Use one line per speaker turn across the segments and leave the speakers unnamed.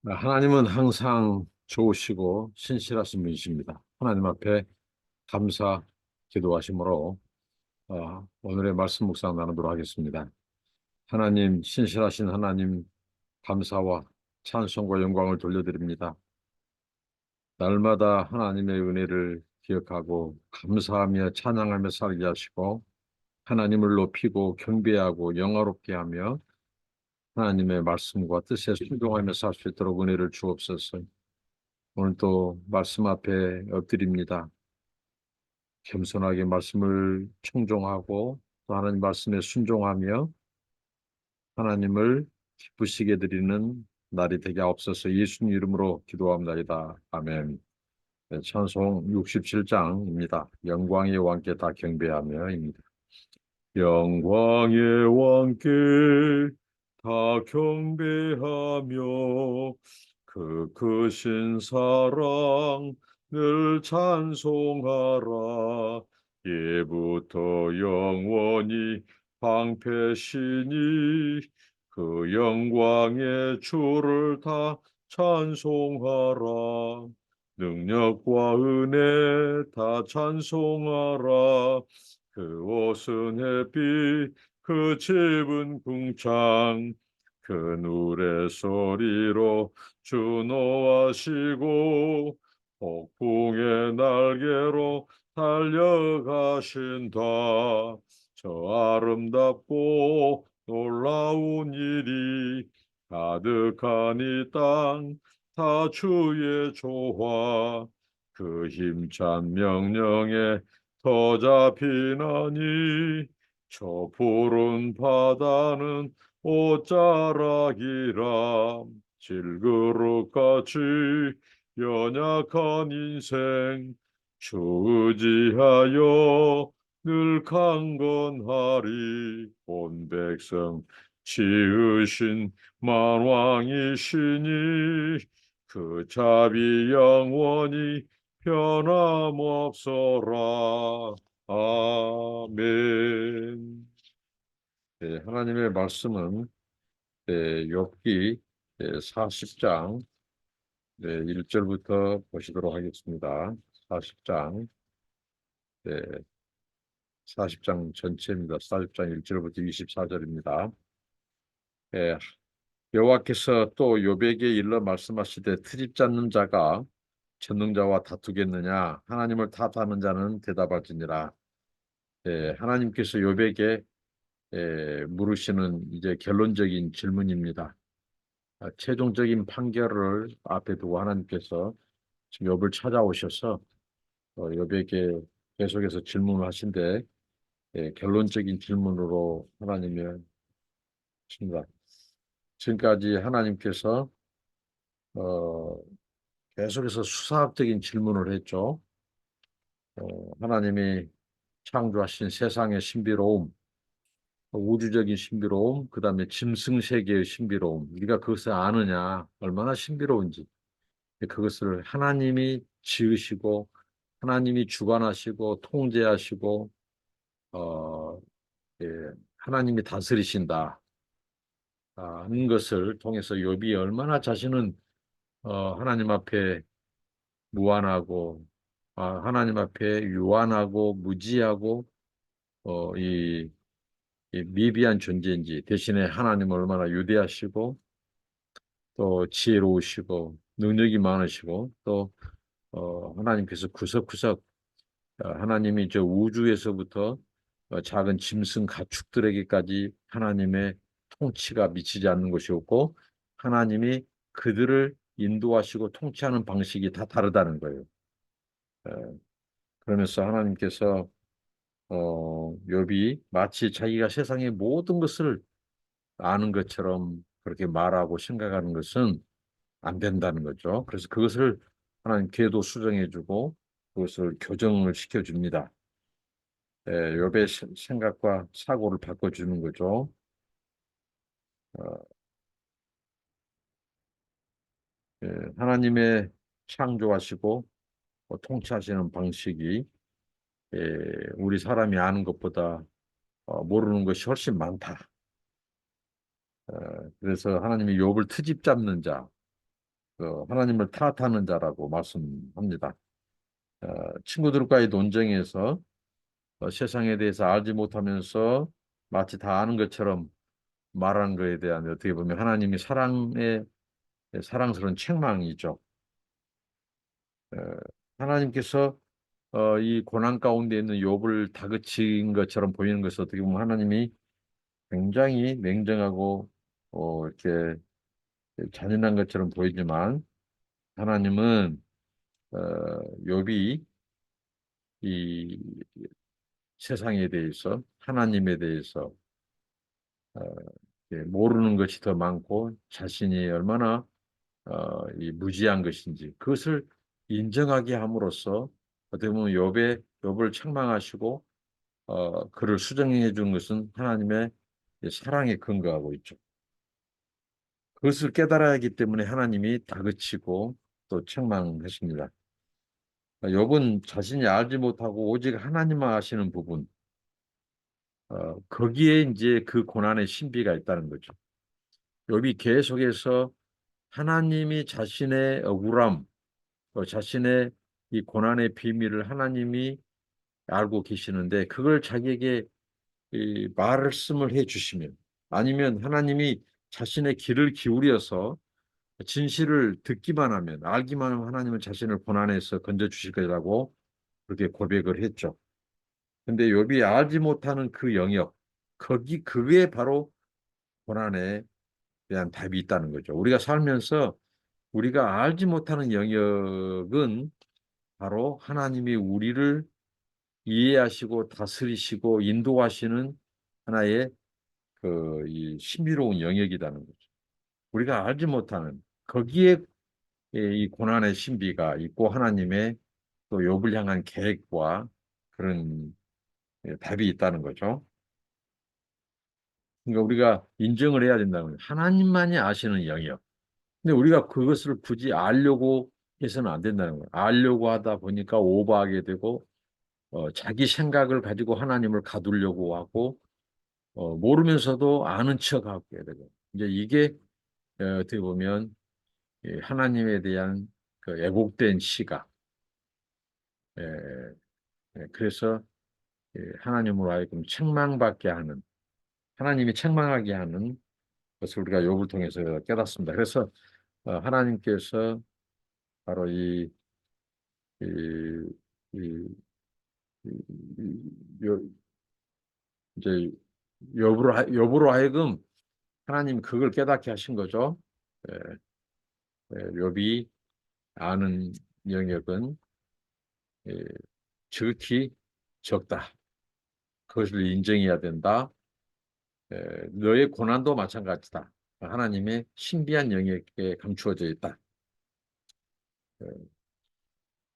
하나님은 항상 좋으시고 신실하신 분이십니다. 하나님 앞에 감사 기도하심으로 오늘의 말씀 묵상 나누도록 하겠습니다. 하나님, 신실하신 하나님, 감사와 찬송과 영광을 돌려드립니다. 날마다 하나님의 은혜를 기억하고 감사하며 찬양하며 살게 하시고 하나님을 높이고 경배하고 영화롭게 하며 하나님의 말씀과 뜻에 순종하며 살 수 있도록 은혜를 주옵소서. 오늘 또 말씀 앞에 엎드립니다. 겸손하게 말씀을 청종하고 또 하나님 말씀에 순종하며 하나님을 기쁘시게 드리는 날이 되게 하옵소서. 예수님 이름으로 기도합니다. 아멘. 네, 찬송 67장입니다. 영광의 왕께 다 경배하며입니다. 영광의 왕께 다 경배하며 그 크신 사랑 늘 찬송하라. 예부터 영원히 방패시니 그 영광의 주를 다 찬송하라. 능력과 은혜 다 찬송하라. 그 옷은 햇빛, 그 집은 궁창, 그 노래 소리로 주노하시고 폭풍의 날개로 달려가신다. 저 아름답고 놀라운 일이 가득한 이 땅, 다 주의 조화, 그 힘찬 명령에 더 잡히나니 저 푸른 바다는 옷자락이라. 질그릇같이 연약한 인생 주 의지하여 늘 강건하리. 온 백성 지으신 만왕이시니 그 자비 영원히 변함없어라. 아멘. 네, 하나님의 말씀은 욥기 40장 1절부터 보시도록 하겠습니다. 40장, 네, 40장 전체입니다. 40장 1절부터 24절입니다. 여호와께서 또 욥에게 일러 말씀하시되 트집 잡는 자가 전능자와 다투겠느냐? 하나님을 탓하는 자는 대답할지니라. 하나님께서 욥에게 물으시는 이제 결론적인 질문입니다. 최종적인 판결을 앞에 두고 하나님께서 지금 욥을 찾아오셔서 욥에게 계속해서 질문을 하신데 결론적인 질문으로 하나님이 칩니다. 지금까지 하나님께서 어, 계속해서 수사학적인 질문을 했죠. 하나님이 창조하신 세상의 신비로움, 우주적인 신비로움, 그 다음에 짐승 세계의 신비로움, 우리가 그것을 아느냐, 얼마나 신비로운지, 그것을 하나님이 지으시고, 하나님이 주관하시고, 통제하시고, 어, 예, 하나님이 다스리신다 하는 것을 통해서 욥이 얼마나 자신은 하나님 앞에 무한하고, 하나님 앞에 유한하고 무지하고, 이 미비한 존재인지, 대신에 하나님을 얼마나 위대하시고 또 지혜로우시고 능력이 많으시고 또 하나님께서 구석구석 하나님이 저 우주에서부터 작은 짐승 가축들에게까지 하나님의 통치가 미치지 않는 것이 없고 하나님이 그들을 인도하시고 통치하는 방식이 다 다르다는 거예요. 어, 그러면서 하나님께서 욥이 마치 자기가 세상의 모든 것을 아는 것처럼 그렇게 말하고 생각하는 것은 안 된다는 거죠. 그래서 그것을 하나님 궤도 수정해주고 그것을 교정을 시켜줍니다. 욥의 생각과 사고를 바꿔주는 거죠. 어, 하나님의 창조하시고 통치하시는 방식이 예, 우리 사람이 아는 것보다 모르는 것이 훨씬 많다. 그래서 하나님이 욥을 트집 잡는 자, 하나님을 탓하는 자라고 말씀합니다. 친구들과의 논쟁에서 세상에 대해서 알지 못하면서 마치 다 아는 것처럼 말하는 것에 대한 어떻게 보면 하나님이 사랑스러운 책망이죠. 어, 하나님께서 이 고난 가운데 있는 욥을 다그친 것처럼 보이는 것은 어떻게 보면 하나님이 굉장히 냉정하고 이렇게 잔인한 것처럼 보이지만 하나님은 어, 욥이 이 세상에 대해서 하나님에 대해서 어, 모르는 것이 더 많고 자신이 얼마나 이 무지한 것인지 그것을 인정하게 함으로써 어떻게 보면 욥을 책망하시고 그를 수정해 주는 것은 하나님의 사랑에 근거하고 있죠. 그것을 깨달아야 하기 때문에 하나님이 다그치고 또 책망하십니다. 욥은 자신이 알지 못하고 오직 하나님만 아시는 부분, 거기에 이제 그 고난의 신비가 있다는 거죠. 욥이 계속해서 하나님이 자신의 억울함, 자신의 이 고난의 비밀을 하나님이 알고 계시는데 그걸 자기에게 이 말씀을 해 주시면 아니면 하나님이 자신의 귀를 기울여서 진실을 듣기만 하면 알기만 하면 하나님은 자신을 고난에서 건져 주실 거라고 그렇게 고백을 했죠. 근데 욥이 알지 못하는 그 영역 그게 바로 고난에 대한 답이 있다는 거죠. 우리가 살면서 우리가 알지 못하는 영역은 바로 하나님이 우리를 이해하시고 다스리시고 인도하시는 하나의 이 신비로운 영역이라는 거죠. 우리가 알지 못하는 거기에 이 고난의 신비가 있고 하나님의 또 욥을 향한 계획과 그런 답이 있다는 거죠. 그러니까 우리가 인정을 해야 된다는 거예요. 하나님만이 아시는 영역. 근데 우리가 그것을 굳이 알려고 해서는 안 된다는 거예요. 알려고 하다 보니까 오버하게 되고 자기 생각을 가지고 하나님을 가두려고 하고 모르면서도 아는 척하게 되고 이제 이게 어떻게 보면 하나님에 대한 그 왜곡된 시각. 예, 그래서 하나님으로 하여금 책망받게 하는 하나님이 책망하게 하는 것을 우리가 욥을 통해서 깨닫습니다. 그래서 하나님께서 바로 이, 이, 요, 이제 욥으로 하여금 하나님 그걸 깨닫게 하신 거죠. 예, 욥이 아는 영역은 예, 지극히 적다. 그것을 인정해야 된다. 너의 고난도 마찬가지다. 하나님의 신비한 영역에 감추어져 있다. 예,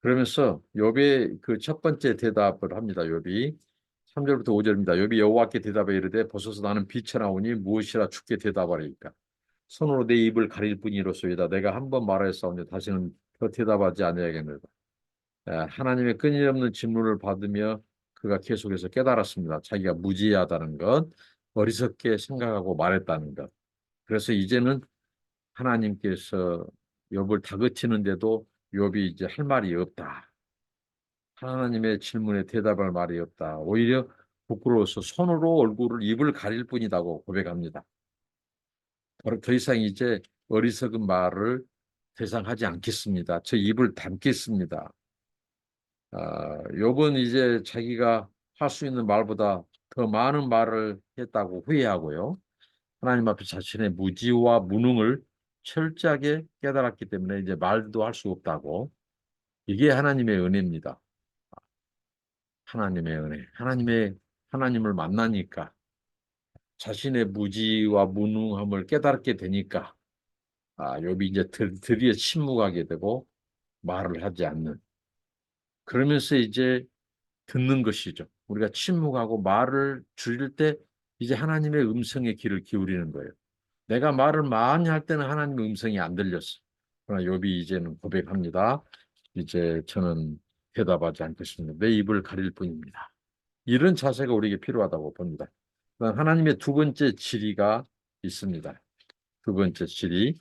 그러면서 욥의 그 첫 번째 대답을 합니다. 욥이 3절부터 5절입니다. 욥이 여호와께 대답해 이르되 보소서 나는 비천하오니 무엇이라 주께 대답하리이까. 손으로 내 입을 가릴 뿐이로소이다. 내가 한 번 말하였사오니 다시는 더 대답하지 아니하겠느니라. 하나님의 끊임없는 질문을 받으며 그가 계속해서 깨달았습니다. 자기가 무지하다는 것, 어리석게 생각하고 말했다는 것. 그래서 이제는 하나님께서 욥을 다그치는데도 욥이 이제 할 말이 없다. 하나님의 질문에 대답할 말이 없다. 오히려 부끄러워서 손으로 얼굴을 입을 가릴 뿐이라고 고백합니다. 더 이상 이제 어리석은 말을 더 이상 하지 않겠습니다. 저 입을 닫겠습니다. 욥은 이제 자기가 할 수 있는 말보다 더 많은 말을 했다고 후회하고요. 하나님 앞에 자신의 무지와 무능을 철저하게 깨달았기 때문에 이제 말도 할 수 없다고. 이게 하나님의 은혜입니다. 하나님의 은혜. 하나님을 만나니까 자신의 무지와 무능함을 깨닫게 되니까 욥이 이제 드디어 침묵하게 되고 말을 하지 않는. 그러면서 이제 듣는 것이죠. 우리가 침묵하고 말을 줄일 때 이제 하나님의 음성에 귀를 기울이는 거예요. 내가 말을 많이 할 때는 하나님의 음성이 안 들렸어. 그러나 욥이 이제는 고백합니다. 이제 저는 대답하지 않겠습니다. 내 입을 가릴 뿐입니다. 이런 자세가 우리에게 필요하다고 봅니다. 하나님의 두 번째 질의가 있습니다. 두 번째 질의.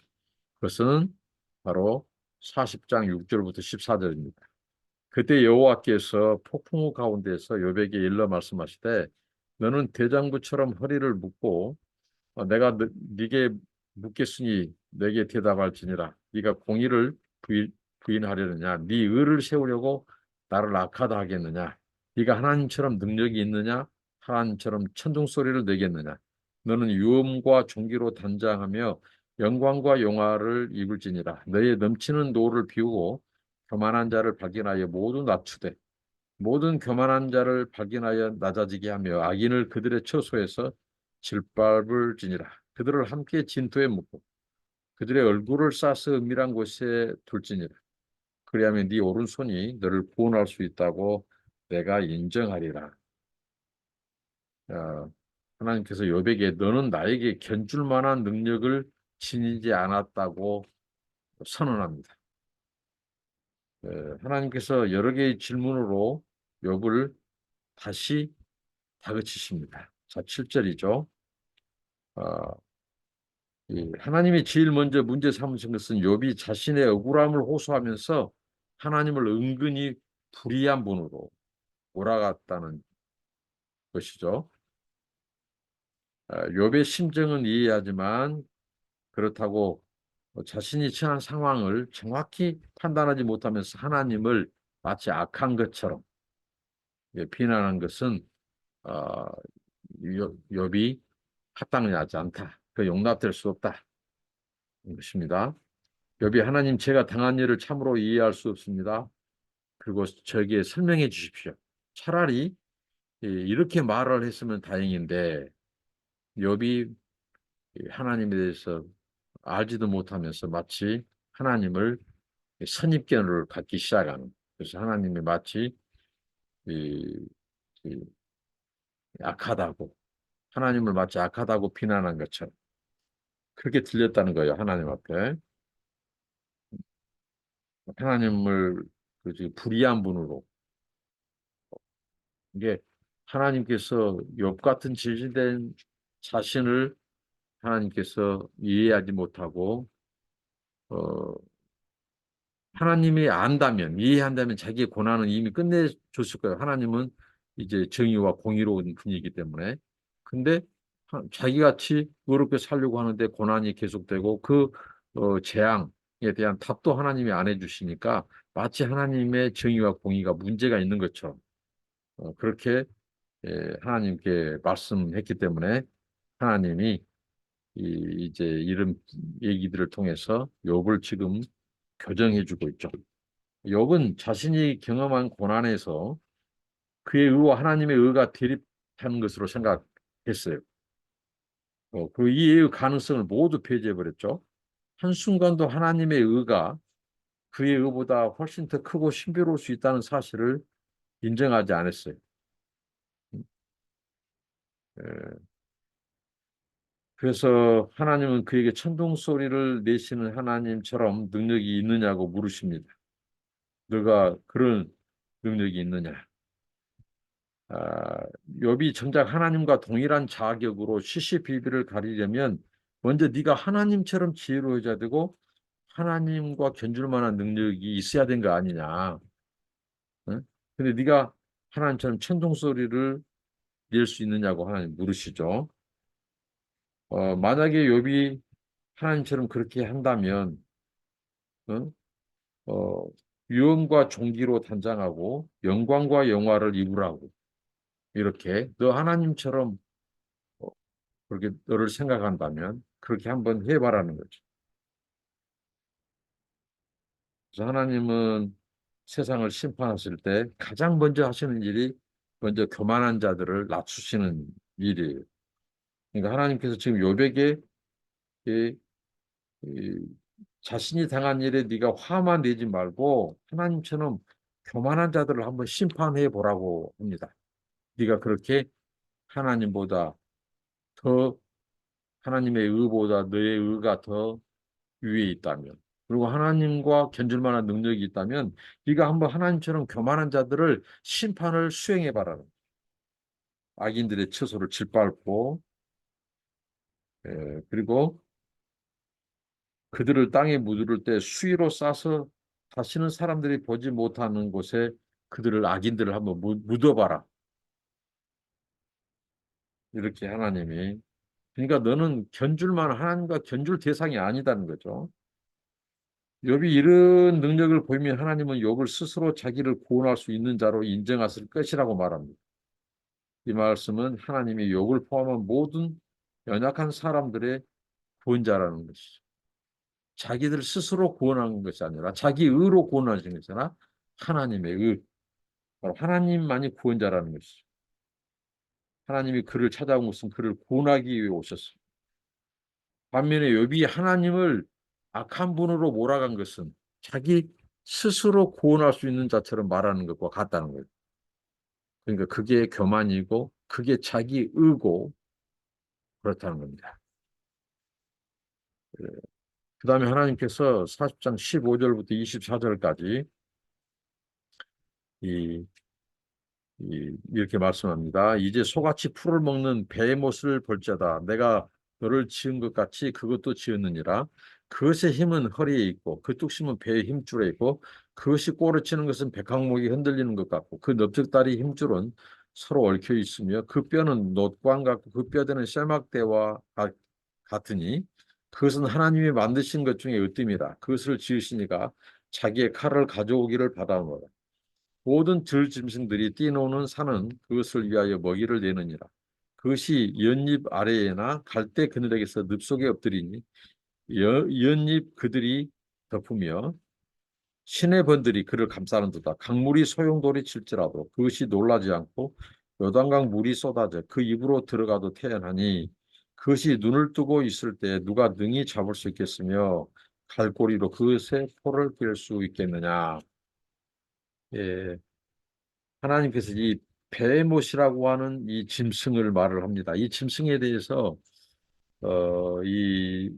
그것은 바로 40장 6절부터 14절입니다. 그때 여호와께서 폭풍우 가운데서 욥에게 일러 말씀하시되 너는 대장부처럼 허리를 묶고 내가 네게 묻겠으니 내게 대답할지니라. 네가 공의를 부인하려느냐? 네 의를 세우려고 나를 악하다 하겠느냐? 네가 하나님처럼 능력이 있느냐? 하나님처럼 천둥 소리를 내겠느냐? 너는 유엄과 존귀로 단장하며 영광과 영화를 입을지니라. 너의 넘치는 노를 비우고 교만한 자를 발견하여 모두 낮추되 모든 교만한 자를 발견하여 낮아지게 하며 악인을 그들의 처소에서 질밟을지니라. 그들을 함께 진토에 묻고 그들의 얼굴을 싸서 은밀한 곳에 둘지니라. 그리하면 네 오른손이 너를 구원할 수 있다고 내가 인정하리라. 어, 하나님께서 욥에게 너는 나에게 견줄 만한 능력을 지니지 않았다고 선언합니다. 하나님께서 여러 개의 질문으로 욥을 다시 다그치십니다. 자, 7절이죠. 하나님이 제일 먼저 문제 삼으신 것은 욥이 자신의 억울함을 호소하면서 하나님을 은근히 불의한 분으로 몰아갔다는 것이죠. 욥의 심정은 이해하지만 그렇다고 자신이 처한 상황을 정확히 판단하지 못하면서 하나님을 마치 악한 것처럼 비난한 것은 어, 욥이 합당하지 않다. 그 용납될 수 없다. 것입니다. 욥이 하나님 제가 당한 일을 참으로 이해할 수 없습니다. 그리고 저에게 설명해 주십시오. 차라리 이렇게 말을 했으면 다행인데 욥이 하나님에 대해서 알지도 못하면서 마치 하나님을 선입견을 갖기 시작하는 그래서 하나님이 마치 이, 이 악하다고 하나님을 마치 악하다고 비난한 것처럼 그렇게 들렸다는 거예요. 하나님 앞에 하나님을 불의한 분으로 이게 하나님께서 욥 같은 질질된 자신을 하나님께서 이해하지 못하고 어, 하나님이 안다면 이해한다면 자기의 고난은 이미 끝내줬을 거예요. 하나님은 이제 정의와 공의로운 분이기 때문에. 근데 자기같이 의롭게 살려고 하는데 고난이 계속되고 그 재앙에 대한 답도 하나님이 안 해주시니까 마치 하나님의 정의와 공의가 문제가 있는 것처럼 그렇게 하나님께 말씀했기 때문에 하나님이 이제 이런 얘기들을 통해서 욥을 지금 교정해주고 있죠. 욥은 자신이 경험한 고난에서 그의 의와 하나님의 의가 대립하는 것으로 생각했어요. 그 이해의 가능성을 모두 폐지해버렸죠. 한순간도 하나님의 의가 그의 의보다 훨씬 더 크고 신비로울 수 있다는 사실을 인정하지 않았어요. 에, 그래서 하나님은 그에게 천둥 소리를 내시는 하나님처럼 능력이 있느냐고 물으십니다. 너가 그런 능력이 있느냐? 아, 욥이 정작 하나님과 동일한 자격으로 시시비비를 가리려면 먼저 네가 하나님처럼 지혜로워야 되고 하나님과 견줄 만한 능력이 있어야 된 거 아니냐? 응? 근데 네가 하나님처럼 천둥 소리를 낼 수 있느냐고 하나님 물으시죠. 만약에 욥이 하나님처럼 그렇게 한다면 응? 어, 유엄과 존귀로 단장하고 영광과 영화를 입으라고 이렇게 너 하나님처럼 어, 그렇게 너를 생각한다면 그렇게 한번 해봐라는 거죠. 그래서 하나님은 세상을 심판하실 때 가장 먼저 하시는 일이 먼저 교만한 자들을 낮추시는 일이에요. 그러니까 하나님께서 지금 요백에 이, 이 자신이 당한 일에 네가 화만 내지 말고 하나님처럼 교만한 자들을 한번 심판해 보라고 합니다. 네가 그렇게 하나님보다 더 하나님의 의보다 너의 의가 더 위에 있다면 그리고 하나님과 견줄 만한 능력이 있다면 네가 한번 하나님처럼 교만한 자들을 심판을 수행해 봐라. 악인들의 처소를 짓밟고 그리고 그들을 땅에 묻을 때 수위로 싸서 다시는 사람들이 보지 못하는 곳에 그들을 악인들을 한번 묻어봐라. 이렇게 하나님이. 그러니까 너는 견줄만 하나님과 견줄 대상이 아니다는 거죠. 욥이 이런 능력을 보이면 하나님은 욥을 스스로 자기를 구원할 수 있는 자로 인정하실 것이라고 말합니다. 이 말씀은 하나님이 욥을 포함한 모든 연약한 사람들의 구원자라는 것이죠. 자기들 스스로 구원하는 것이 아니라 자기 의로 구원하시는 것이나 하나님의 의, 바로 하나님만이 구원자라는 것이죠. 하나님이 그를 찾아온 것은 그를 구원하기 위해 오셨습니다. 반면에 욥이 하나님을 악한 분으로 몰아간 것은 자기 스스로 구원할 수 있는 자처럼 말하는 것과 같다는 거예요. 그러니까 그게 교만이고 그게 자기 의고 그렇다는 겁니다. 그 다음에 하나님께서 40장 15절부터 24절까지 이 이렇게 말씀합니다. 이제 소같이 풀을 먹는 베모스를 볼지어다. 내가 너를 지은 것 같이 그것도 지었느니라. 그것의 힘은 허리에 있고 그 뚝심은 배의 힘줄에 있고 그것이 꼬르치는 것은 백항목이 흔들리는 것 같고 그 넓적다리 힘줄은 서로 얽혀 있으며 그 뼈는 놋광 같고 그 뼈대는 쇠막대와 같으니 그것은 하나님이 만드신 것 중에 으뜸이라. 그것을 지으시니가 자기의 칼을 가져오기를 받아오노라. 모든 들짐승들이 뛰노는 산은 그것을 위하여 먹이를 내느니라. 그것이 연잎 아래에나 갈대 그늘에게서 늪속에 엎드리니 연잎 그들이 덮으며 시내 번들이 그를 감싸는도다. 강물이 소용돌이 칠지라도 그것이 놀라지 않고 요단강 물이 쏟아져 그 입으로 들어가도 태연하니 그것이 눈을 뜨고 있을 때 누가 능히 잡을 수 있겠으며 갈고리로 그것의 포를 뺄 수 있겠느냐. 예, 하나님께서 이 베못이라고 하는 이 짐승을 말을 합니다. 이 짐승에 대해서 이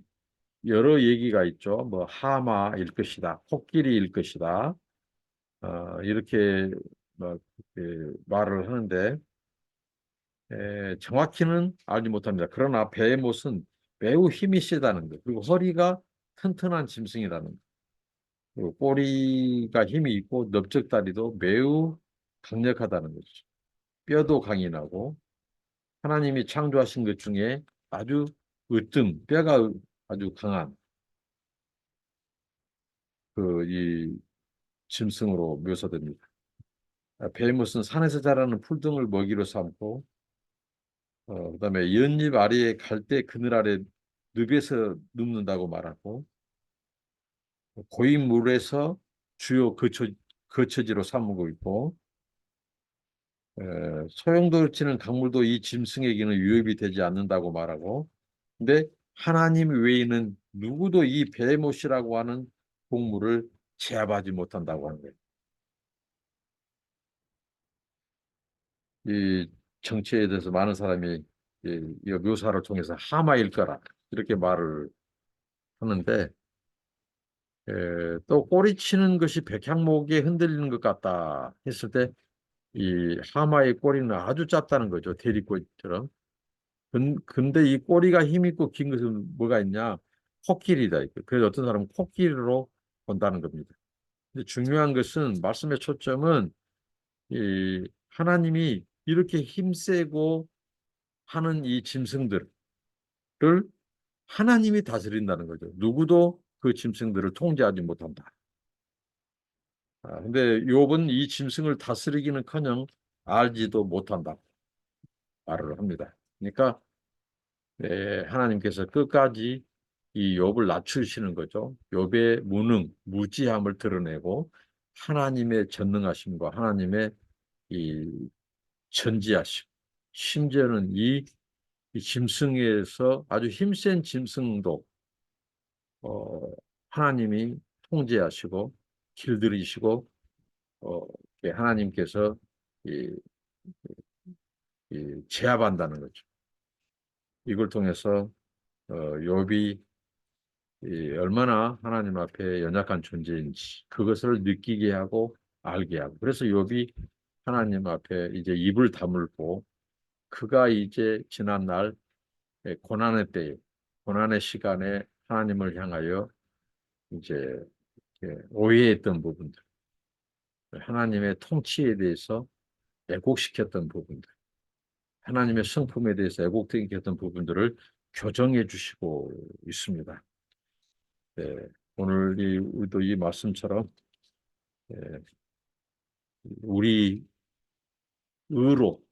여러 얘기가 있죠. 뭐 하마일 것이다, 코끼리일 것이다. 이렇게 뭐, 말을 하는데 정확히는 알지 못합니다. 그러나 베못은 매우 힘이 세다는 것, 그리고 허리가 튼튼한 짐승이라는 것, 그리고 꼬리가 힘이 있고 넓적다리도 매우 강력하다는 것이죠. 뼈도 강인하고 하나님이 창조하신 것 중에 아주 으뜸, 뼈가 아주 강한 그 이 짐승으로 묘사됩니다. 베이못은 산에서 자라는 풀 등을 먹이로 삼고 그다음에 연잎 아래에 갈대 그늘 아래 늪에서 눕는다고 말하고 고인 물에서 주요 거처지로 삼고 있고 소용돌이 치는 강물도 이 짐승에게는 유협이 되지 않는다고 말하고 근데 하나님 외에는 누구도 이 베모시라고 하는 동물을 제압하지 못한다고 하는 거예요. 이 정치에 대해서 많은 사람이 이 묘사를 통해서 하마일 거라 이렇게 말을 하는데 또 꼬리치는 것이 백향목에 흔들리는 것 같다 했을 때 이 하마의 꼬리는 아주 짧다는 거죠. 대리꼬리처럼. 근데 이 꼬리가 힘 있고 긴 것은 뭐가 있냐? 코끼리다. 그래서 어떤 사람은 코끼리로 본다는 겁니다. 근데 중요한 것은 말씀의 초점은 이 하나님이 이렇게 힘세고 하는 이 짐승들을 하나님이 다스린다는 거죠. 누구도 그 짐승들을 통제하지 못한다. 근데 욥은 이 짐승을 다스리기는커녕 알지도 못한다 말을 합니다. 그러니까 하나님께서 끝까지 이 욥을 낮추시는 거죠. 욥의 무능, 무지함을 드러내고 하나님의 전능하심과 하나님의 이 전지하심, 심지어는 이 짐승에서 아주 힘센 짐승도 어, 하나님이 통제하시고 길들이시고 어, 하나님께서 이, 제압한다는 거죠. 이걸 통해서 욥이 얼마나 하나님 앞에 연약한 존재인지 그것을 느끼게 하고 알게 하고 그래서 욥이 하나님 앞에 이제 입을 다물고 그가 이제 지난 날 고난의 때에 고난의 시간에 하나님을 향하여 이제 오해했던 부분들, 하나님의 통치에 대해서 왜곡시켰던 부분들, 하나님의 성품에 대해서 왜곡시켰던 부분들을 교정해 주시고 있습니다. 네, 오늘 우리도 이 말씀처럼 네, 우리 의로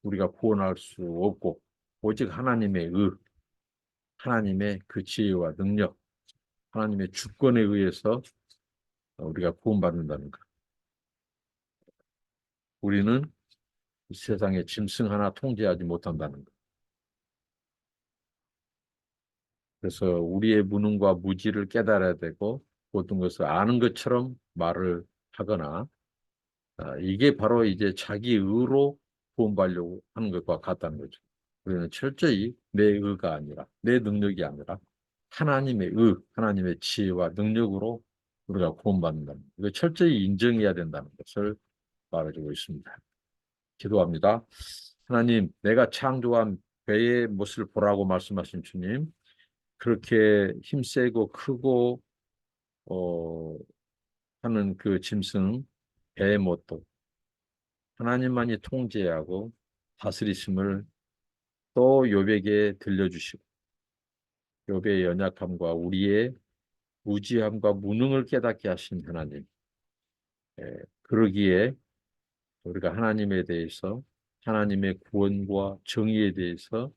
우리가 구원할 수 없고 오직 하나님의 하나님의 그 지혜와 능력, 하나님의 주권에 의해서 우리가 구원받는다는 것. 우리는 세상의 짐승 하나 통제하지 못한다는 것. 그래서 우리의 무능과 무지를 깨달아야 되고 모든 것을 아는 것처럼 말을 하거나 이게 바로 이제 자기 의로 구원받으려고 하는 것과 같다는 거죠. 우리는 철저히 내 의가 아니라 내 능력이 아니라 하나님의 하나님의 지혜와 능력으로 우리가 구원받는다는 것. 이거 철저히 인정해야 된다는 것을 말해주고 있습니다. 기도합니다. 하나님, 내가 창조한 배의 모습을 보라고 말씀하신 주님, 그렇게 힘세고 크고 하는 그 짐승 배의 못도 하나님만이 통제하고 다스리심을 또 욥에게 들려주시고 욥의 연약함과 우리의 무지함과 무능을 깨닫게 하신 하나님. 그러기에 우리가 하나님에 대해서 하나님의 구원과 정의에 대해서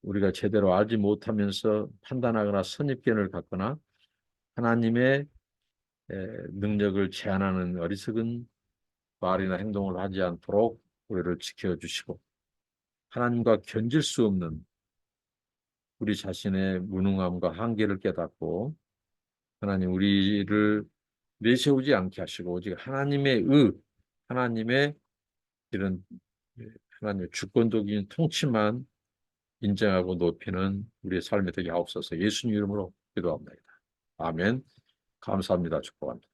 우리가 제대로 알지 못하면서 판단하거나 선입견을 갖거나 하나님의 능력을 제한하는 어리석은 말이나 행동을 하지 않도록 우리를 지켜주시고 하나님과 견질 수 없는 우리 자신의 무능함과 한계를 깨닫고 하나님 우리를 내세우지 않게 하시고 오직 하나님의 하나님의 이런 하나님의 주권적인 통치만 인정하고 높이는 우리의 삶이 되게 하옵소서. 예수님 이름으로 기도합니다. 아멘. 감사합니다. 축복합니다.